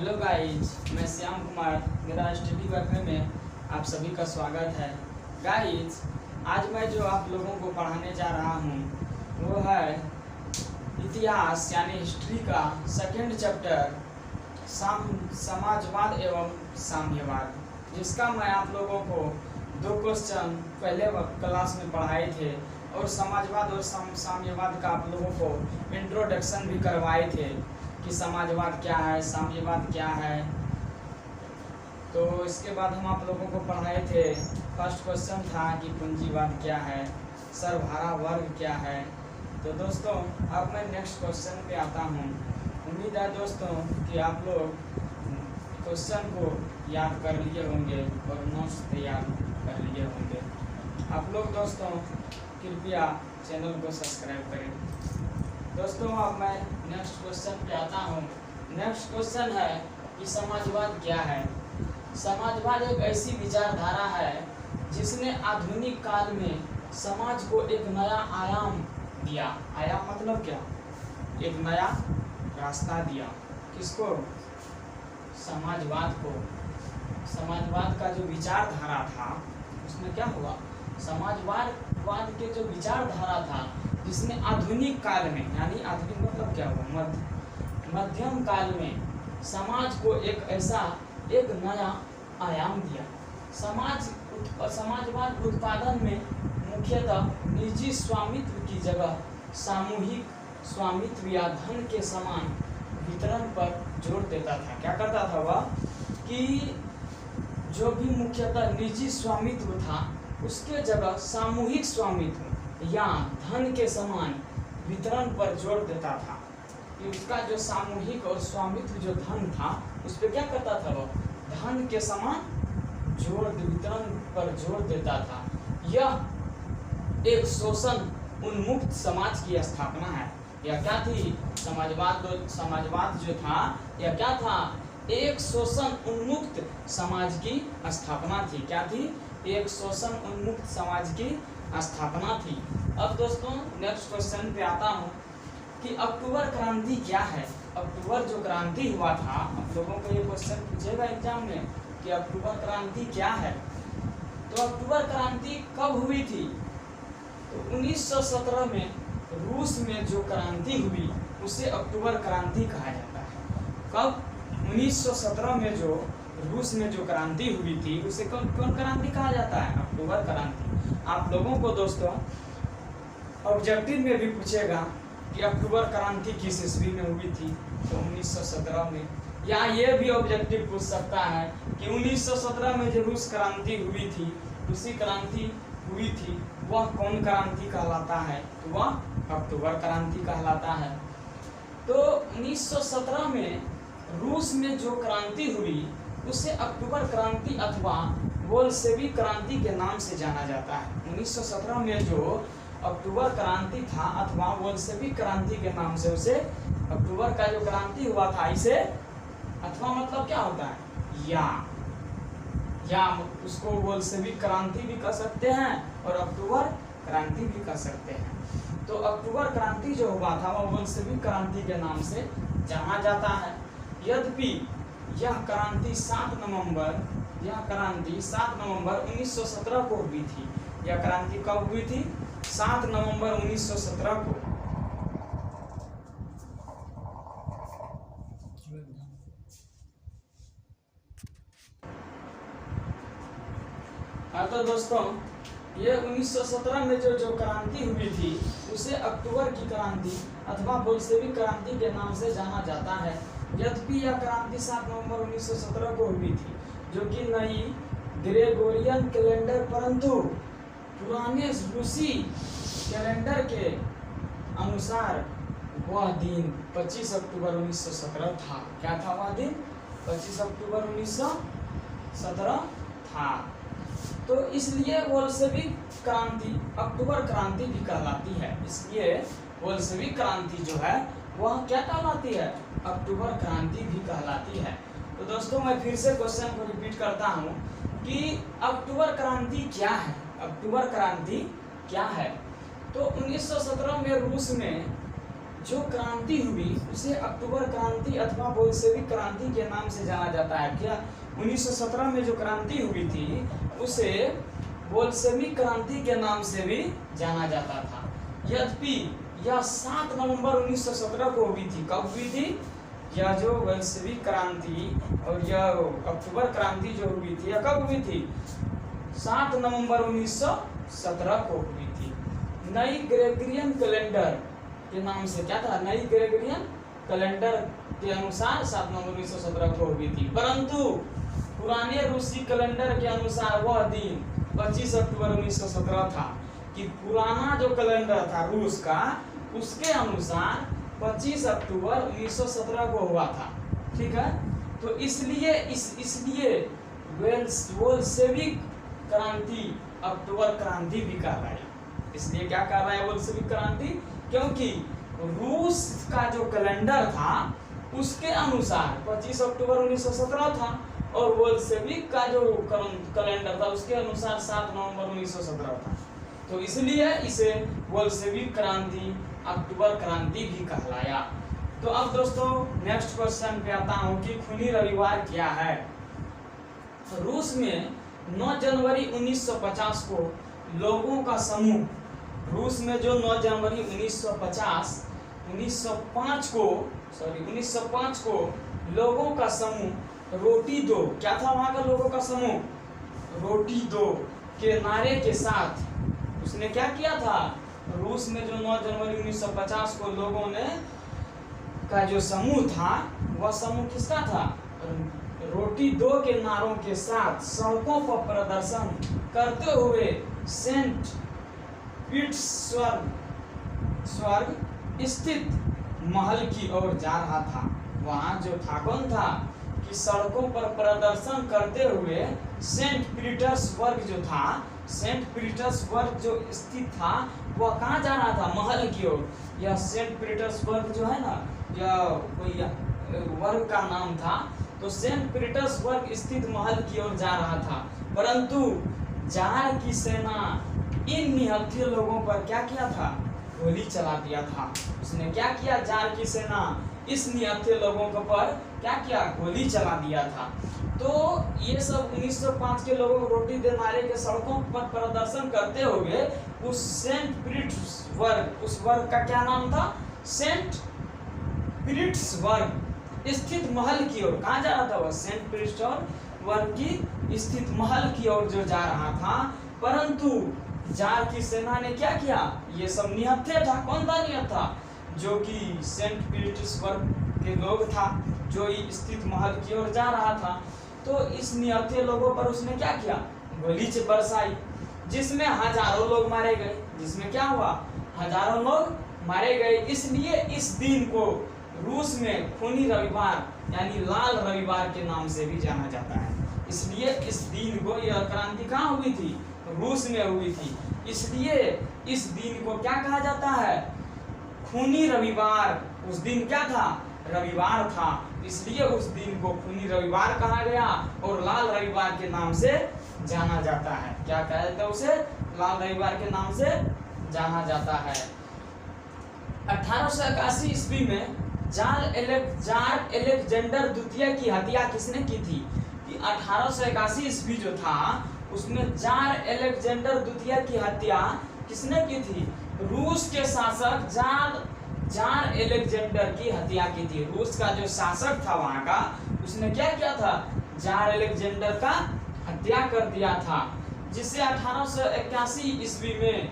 Hello guys, मैं श्याम कुमार, मेरा study work में आप सभी का स्वागत है। गाइज, आज मैं जो आप लोगों को पढ़ाने जा रहा हूँ वो है इतिहास यानी हिस्ट्री का सेकंड चैप्टर समाजवाद एवं साम्यवाद, जिसका मैं आप लोगों को 2 क्वेश्चन पहले क्लास में पढ़ाए थे और समाजवाद और साम्यवाद का आप लोगों को इंट्रोडक्शन भी करवाए थे कि समाजवाद क्या है, साम्यवाद क्या है। तो इसके बाद हम आप लोगों को पढ़ाए थे, फर्स्ट क्वेश्चन था कि पूंजीवाद क्या है, सर्वहारा वर्ग क्या है। तो दोस्तों अब मैं नेक्स्ट क्वेश्चन पे आता हूँ। उम्मीद है दोस्तों कि आप लोग क्वेश्चन को याद कर लिए होंगे और नोट्स तैयार कर लिए होंगे। आप लोग दोस्तों कृपया चैनल को सब्सक्राइब करें। दोस्तों अब मैं नेक्स्ट क्वेश्चन पे आता हूँ। नेक्स्ट क्वेश्चन है कि समाजवाद क्या है। समाजवाद एक ऐसी विचारधारा है जिसने आधुनिक काल में समाज को एक नया आयाम दिया। आयाम मतलब क्या? एक नया रास्ता दिया। किसको? समाजवाद को। समाजवाद का जो विचारधारा था उसमें क्या हुआ? समाजवाद के जो विचारधारा था जिसने आधुनिक काल में, यानी आधुनिक मतलब क्या हुआ? मध्यम काल में समाज को एक नया आयाम दिया। समाजवाद उत्पादन में मुख्यतः निजी स्वामित्व की जगह सामूहिक स्वामित्व या धन के समान वितरण पर जोर देता था। क्या करता था वह? कि जो भी मुख्यतः निजी स्वामित्व था उसके जगह सामूहिक स्वामित्व या धन के समान वितरण पर जोर देता था। कि उसका जो सामूहिक और स्वामित्व जो धन था उस पर क्या करता था? वो धन के समान वितरण पर जोर देता था। यह एक शोषण उन्मुक्त समाज की स्थापना है। यह क्या थी? समाजवाद जो था यह क्या था? एक शोषण उन्मुक्त समाज की स्थापना थी। क्या थी? एक शोषण उन्मुक्त समाज की स्थापना थी। अब दोस्तों नेक्स्ट क्वेश्चन पे आता हूँ कि अक्टूबर क्रांति क्या है। अक्टूबर जो क्रांति हुआ था, आप लोगों को ये क्वेश्चन पूछेगा एग्जाम में कि अक्टूबर क्रांति क्या है। तो अक्टूबर क्रांति कब हुई थी? तो 1917 में रूस में जो क्रांति हुई उसे अक्टूबर क्रांति कहा जाता है। कब? 1917 में जो रूस में जो क्रांति हुई थी उसे कौन क्रांति कहा जाता है? अक्टूबर क्रांति। आप लोगों को दोस्तों ऑब्जेक्टिव में भी पूछेगा कि अक्टूबर क्रांति किस ईस्वी में हुई थी, तो 1917 में। या ये भी ऑब्जेक्टिव पूछ सकता है कि 1917 में जो रूस क्रांति हुई थी, रूसी क्रांति हुई थी, वह कौन क्रांति कहलाता है? तो वह अक्टूबर क्रांति कहलाता है। तो 1917 में रूस में जो क्रांति हुई उसे अक्टूबर क्रांति अथवा बोल्शेविक क्रांति के नाम से जाना जाता है। 1917 में जो अक्टूबर क्रांति था अथवा बोल्शेविक क्रांति के नाम से उसे, अक्टूबर का जो क्रांति हुआ था इसे, अथवा मतलब क्या होता है? या उसको बोल्शेविक क्रांति भी कह सकते हैं और अक्टूबर क्रांति भी कह सकते हैं। तो अक्टूबर क्रांति जो हुआ था वह बोल्शेविक क्रांति के नाम से जाना जाता है। यद्यपि यह क्रांति 7 नवंबर 1917 को हुई थी। यह क्रांति कब हुई थी? 7 नवंबर 1917 को। हाँ तो दोस्तों ये 1917 में जो क्रांति हुई थी उसे अक्टूबर की क्रांति अथवा बोल्शेविक क्रांति के नाम से जाना जाता है। यद्यपि यह क्रांति 7 नवंबर 1917 को हुई थी, जो कि नई ग्रेगोरियन कैलेंडर परंतु पुराने रूसी कैलेंडर के अनुसार वह दिन 25 अक्टूबर 1917 था। क्या था वह दिन? 25 अक्टूबर 1917 था। तो इसलिए बोल्शेविक क्रांति अक्टूबर क्रांति भी कहलाती है। इसलिए बोल्शेविक क्रांति जो है वह क्या कहलाती है? अक्टूबर क्रांति भी कहलाती है। तो दोस्तों मैं फिर से क्वेश्चन को रिपीट करता हूँ कि अक्टूबर क्रांति क्या है। अक्टूबर क्रांति क्या है? तो 1917 में रूस में जो क्रांति हुई उसे अक्टूबर क्रांति अथवा बोल्शेविक क्रांति के नाम से जाना जाता है। क्या 1917 में जो क्रांति हुई थी उसे बोल्शेविक क्रांति के नाम से भी जाना जाता था। यद्यपि यह 7 नवंबर 1917 को हुई थी। कब हुई थी? यह जो बोल्शेविक क्रांति और यह अक्टूबर क्रांति जो हुई थी यह कब हुई थी? 7 नवंबर 1917 को हुई थी। नई ग्रेगोरियन कैलेंडर के नाम से क्या था? नई ग्रेगोरियन कैलेंडर के अनुसार 7 नवंबर 1917 को हुई थी, परंतु पुराने रूसी कैलेंडर के अनुसार वह दिन 25 अक्टूबर 1917 था। कि पुराना जो कैलेंडर था रूस का उसके अनुसार 25 अक्टूबर 1917 को हुआ था। ठीक है, तो इसलिए बोल्शेविक क्रांति अक्टूबर क्रांति भी कहलाया। इसलिए क्या कर रहा है बोल्शेविक क्रांति? क्योंकि रूस का जो कैलेंडर था उसके अनुसार 25 अक्टूबर 1917 था और बोल्शेविक का जो कैलेंडर था उसके अनुसार 7 नवंबर 1917 था। तो इसलिए इसे बोल्शेविक क्रांति अक्टूबर क्रांति भी कहलाया। तो अब दोस्तों नेक्स्ट क्वेश्चन पे आता हूँ कि खूनी रविवार क्या है। रूस में 9 जनवरी 1950 को लोगों का समूह, रूस में जो 9 जनवरी 1905 को लोगों का समूह रोटी दो, क्या था वहां का लोगों का समूह? रोटी दो के नारे के साथ उसने क्या किया था? रूस में जो 9 जनवरी 1950 को लोगों ने का जो समूह था वह समूह किसका था? रोटी दो के नारों के साथ सड़कों पर प्रदर्शन करते हुए सेंट पीटर्सबर्ग स्थित महल की ओर जा रहा था। वहां जो था कौन था कि सड़कों पर प्रदर्शन करते हुए सेंट पीटर्सबर्ग जो था, सेंट पीटर्सबर्ग जो स्थित था वह कहाँ जा रहा था? महल की ओर। यह सेंट पीटर्सबर्ग जो है ना, यह कोई वर्ग का नाम था, तो सेंट पीटर्सबर्ग स्थित महल की ओर जा रहा था, परंतु जार की सेना इन निहत्थे लोगों पर क्या किया था? गोली चला दिया था। उसने क्या किया? जार की सेना इस निहत्थे लोगों के पर क्या किया? गोली चला दिया था। तो ये सब 1905 के लोगों को रोटी दे नारे के सड़कों पर प्रदर्शन करते हुए उस सेंट पीटर्सबर्ग, उस वर्ग का क्या नाम था? सेंट पीटर्सबर्ग स्थित महल की ओर। कहाँ जा रहा था वह? सेंट पीटर्सबर्ग की स्थित महल की ओर जो जा रहा था, परंतु जार की सेना ने क्या किया? ये सब निहत्थे था। कौन था निहत्था? जो कि सेंट पीटर्सबर्ग के लोग था जो स्थित महल की ओर जा रहा था। तो इस निहत्थे लोगों पर उसने क्या किया? गोली से बरसाई, जिसमें हजारों लोग मारे गए। जिसमें क्या हुआ? हजारों लोग मारे गए। इसलिए इस दिन को रूस में खूनी रविवार यानी लाल रविवार के नाम से भी जाना जाता है। इसलिए इस दिन को, यह क्रांति कहाँ हुई थी? रूस में हुई थी। इसलिए इस दिन को क्या कहा जाता है? खूनी रविवार। उस दिन क्या था? रविवार था, इसलिए उस दिन को खूनी रविवार कहा गया और लाल रविवार के नाम से जाना जाता है। क्या कहा जाता है उसे? लाल रविवार के नाम से जाना जाता है। 1881 ईस्वी में जार अलेक्जेंडर द्वितीय की हत्या किसने की थी? कि 1881 ईस्वी जो था उसमें जार अलेक्जेंडर द्वितीय की हत्या किसने की थी? रूस के शासक जार अलेक्जेंडर की हत्या की थी। रूस का जो शासक था वहां का, उसने क्या किया था? जार अलेक्जेंडर का हत्या कर दिया था, जिसे 1881 ईस्वी में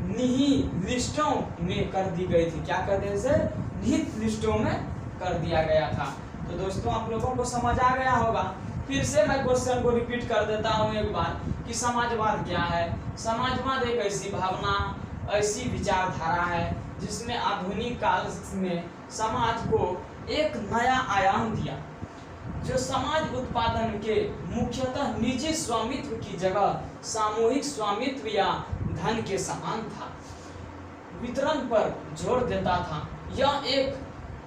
निहिलिस्टों में कर दी गई थी। क्या कर दिया? इसे निहिलिस्टों में कर दिया गया था। तो दोस्तों आप लोगों को समझ आ गया होगा। फिर से मैं क्वेश्चन को रिपीट कर देता हूँ एक बार कि समाजवाद क्या है। समाजवाद एक ऐसी भावना, ऐसी विचारधारा है जिसमें आधुनिक काल में समाज को एक नया आयाम दिया, जो समाज उत्पादन के मुख्यतः निजी स्वामित्व की जगह सामूहिक स्वामित्व या धन के समान था, वितरण पर जोर देता था। यह एक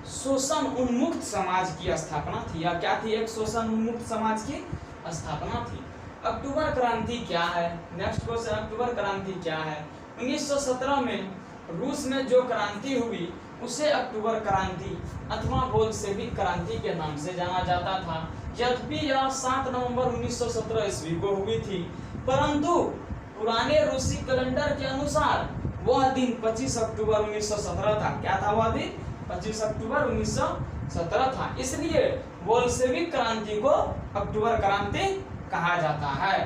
शोषण उन्मुक्त समाज की स्थापना थी। या क्या थी? एक शोषण उन्मुक्त समाज की स्थापना थी। अक्टूबर क्रांति क्या है? नेक्स्ट क्वेश्चन, अक्टूबर क्रांति क्या है? 1917 में रूस में जो क्रांति हुई उसे अक्टूबर क्रांति अथवा बोल्शेविक क्रांति के नाम से जाना जाता था। यद्यपि यह 7 नवंबर 1917 ईस्वी को हुई थी, परंतु पुराने रूसी कैलेंडर के अनुसार वह दिन 25 अक्टूबर 1917 था। क्या था वह दिन? 25 अक्टूबर 1917 था। इसलिए बोल्शेविक क्रांति को अक्टूबर क्रांति कहा जाता है।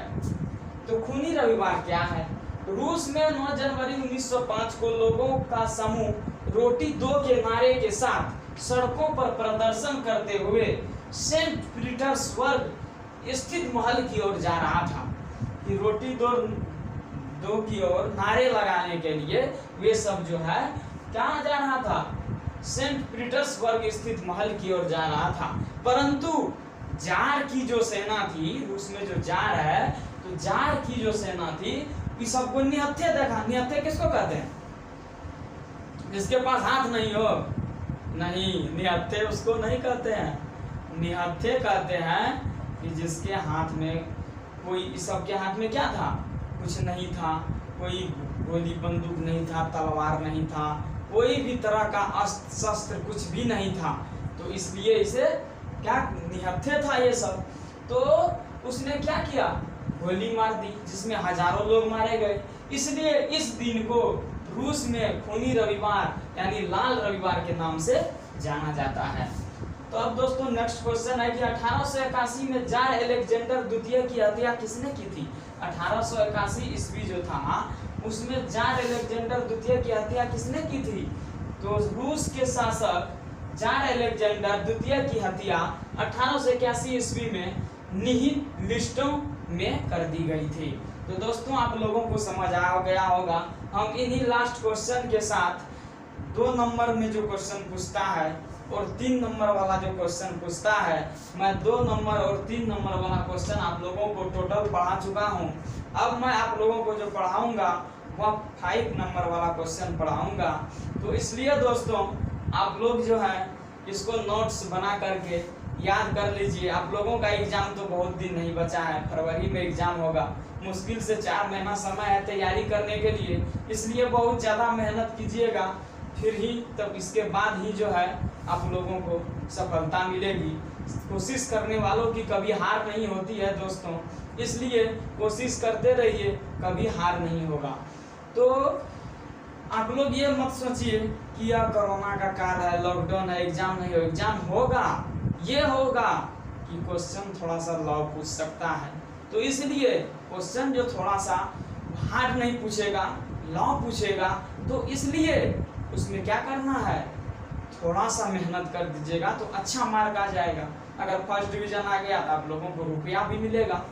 तो खूनी रविवार क्या है? रूस में 9 जनवरी 1905 को लोगों का समूह रोटी दो के नारे के साथ सड़कों पर प्रदर्शन करते हुए सेंट पीटर्सबर्ग स्थित महल की ओर जा रहा था। कि रोटी दो की ओर नारे लगाने के लिए वे सब जो है क्या जा रहा था? सेंट पीटर्सबर्ग स्थित महल की ओर जा रहा था। परंतु जार की जो सेना थी, रूस में जो जार है, तो जार की जो सेना थी, इस सबको निहत्थे देखा। निहत्थे किसको कहते हैं? जिसके पास हाथ नहीं हो। नहीं, निहत्थे उसको नहीं कहते हैं। निहत्थे कहते हैं कि जिसके हाथ में कोई, इस सबके हाथ में क्या था? कुछ नहीं था। कोई गोली बंदूक नहीं था, तलवार नहीं था, कोई भी तरह का अस्त्र शस्त्र कुछ भी नहीं था। तो इसलिए इसे क्या निहत्थे था ये सब। तो उसने क्या किया? गोली मार दी, जिसमें हजारों लोग मारे गए। इसलिए इस दिन को रूस में खूनी रविवार यानी लाल रविवार के नाम से जाना जाता है। तो अब दोस्तों नेक्स्ट क्वेश्चन है कि 1881 में जार अलेक्जेंडर द्वितीय की हत्या किसने की थी? 1881 ईस्वी जो था उसमें जार अलेक्जेंडर द्वितीय की हत्या किसने की थी? तो रूस के शासक जार अलेक्जेंडर द्वितीय की हत्या 1881 ईस्वी में निहिलिस्टों में कर दी गई थी। तो दोस्तों आप लोगों को समझ आ गया होगा। हम इन्हीं लास्ट क्वेश्चन के साथ 2 नंबर में जो क्वेश्चन पूछता है और 3 नंबर वाला जो क्वेश्चन पूछता है, मैं 2 नंबर और 3 नंबर वाला क्वेश्चन आप लोगों को टोटल पढ़ा चुका हूं। अब मैं आप लोगों को जो पढ़ाऊंगा वह 5 नंबर वाला क्वेश्चन पढ़ाऊंगा। तो इसलिए दोस्तों आप लोग जो है इसको नोट्स बना करके याद कर लीजिए। आप लोगों का एग्जाम तो बहुत दिन नहीं बचा है, फरवरी में एग्जाम होगा। मुश्किल से 4 महीना समय है तैयारी करने के लिए, इसलिए बहुत ज़्यादा मेहनत कीजिएगा। फिर ही तब इसके बाद ही जो है आप लोगों को सफलता मिलेगी। कोशिश करने वालों की कभी हार नहीं होती है दोस्तों, इसलिए कोशिश करते रहिए, कभी हार नहीं होगा। तो आप लोग ये मत सोचिए कि यह कोरोना का काल है, लॉकडाउन है, एग्जाम नहीं हो। एग्जाम होगा, ये होगा कि क्वेश्चन थोड़ा सा लॉ पूछ सकता है। तो इसलिए क्वेश्चन जो थोड़ा सा हार्ड नहीं पूछेगा, लॉ पूछेगा, तो इसलिए उसमें क्या करना है? थोड़ा सा मेहनत कर दीजिएगा तो अच्छा मार्क आ जाएगा। अगर फर्स्ट डिवीजन आ गया तो आप लोगों को रुपया भी मिलेगा।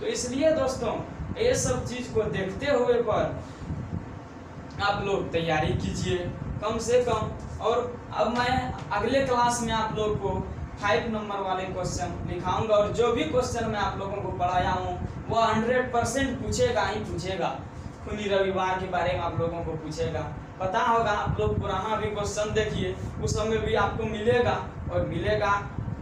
तो इसलिए दोस्तों ये सब चीज को देखते हुए पर आप लोग तैयारी कीजिए कम से कम। और अब मैं अगले क्लास में आप लोग को 5 नंबर वाले क्वेश्चन दिखाऊंगा, और जो भी क्वेश्चन मैं आप लोगों को पढ़ाया हूँ वह 100% पूछेगा ही पूछेगा। खूनी रविवार के बारे में आप लोगों को पूछेगा। पता होगा आप लोग पुराना भी क्वेश्चन देखिए, उस समय भी आपको मिलेगा और मिलेगा।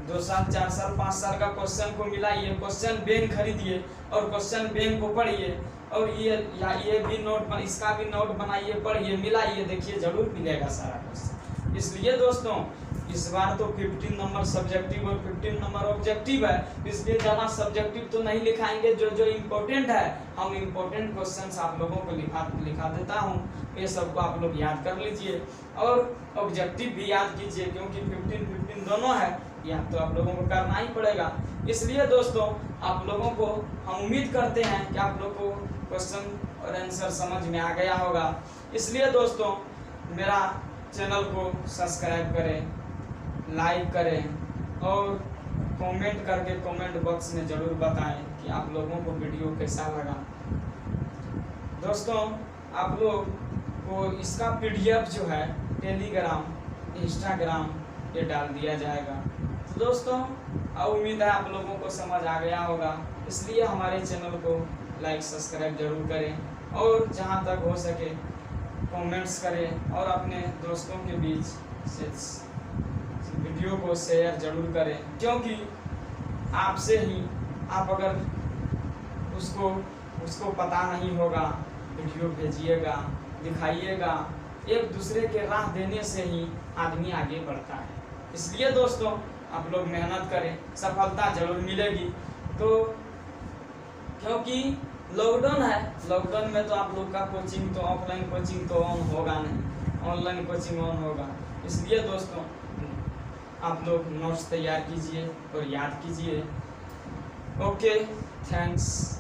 2 साल 4 साल 5 साल का क्वेश्चन को मिलाइए, क्वेश्चन बैंक खरीदिए और क्वेश्चन बैंक को पढ़िए, और ये भी नोट, इसका भी नोट बनाइए, पढ़िए, मिलाइए, देखिए जरूर मिलेगा सारा क्वेश्चन। इसलिए दोस्तों इस बार तो 15 नंबर सब्जेक्टिव और 15 नंबर ऑब्जेक्टिव है, इसलिए ज़्यादा सब्जेक्टिव तो नहीं लिखाएंगे। जो जो इम्पोर्टेंट है हम इम्पोर्टेंट क्वेश्चंस आप लोगों को लिखा देता हूँ। ये सबको आप लोग याद कर लीजिए और ऑब्जेक्टिव भी याद कीजिए, क्योंकि 15 दोनों है, याद तो आप लोगों को करना ही पड़ेगा। इसलिए दोस्तों आप लोगों को हम उम्मीद करते हैं कि आप लोग को क्वेश्चन और आंसर समझ में आ गया होगा। इसलिए दोस्तों मेरा चैनल को सब्सक्राइब करें, लाइक करें और कमेंट करके कमेंट बॉक्स में ज़रूर बताएं कि आप लोगों को वीडियो कैसा लगा। दोस्तों आप लोग को इसका PDF जो है टेलीग्राम, इंस्टाग्राम पे डाल दिया जाएगा। तो दोस्तों उम्मीद है आप लोगों को समझ आ गया होगा। इसलिए हमारे चैनल को लाइक सब्सक्राइब जरूर करें और जहां तक हो सके कमेंट्स करें और अपने दोस्तों के बीच से वीडियो को शेयर जरूर करें, क्योंकि आपसे ही आप अगर उसको पता नहीं होगा वीडियो भेजिएगा, दिखाइएगा, एक दूसरे के राह देने से ही आदमी आगे बढ़ता है। इसलिए दोस्तों आप लोग मेहनत करें, सफलता जरूर मिलेगी। तो क्योंकि लॉकडाउन है, लॉकडाउन में तो आप लोग का कोचिंग तो ऑफलाइन कोचिंग तो ऑन होगा नहीं, ऑनलाइन कोचिंग ऑन होगा। इसलिए दोस्तों आप लोग नोट्स तैयार कीजिए और याद कीजिए। Okay, thanks.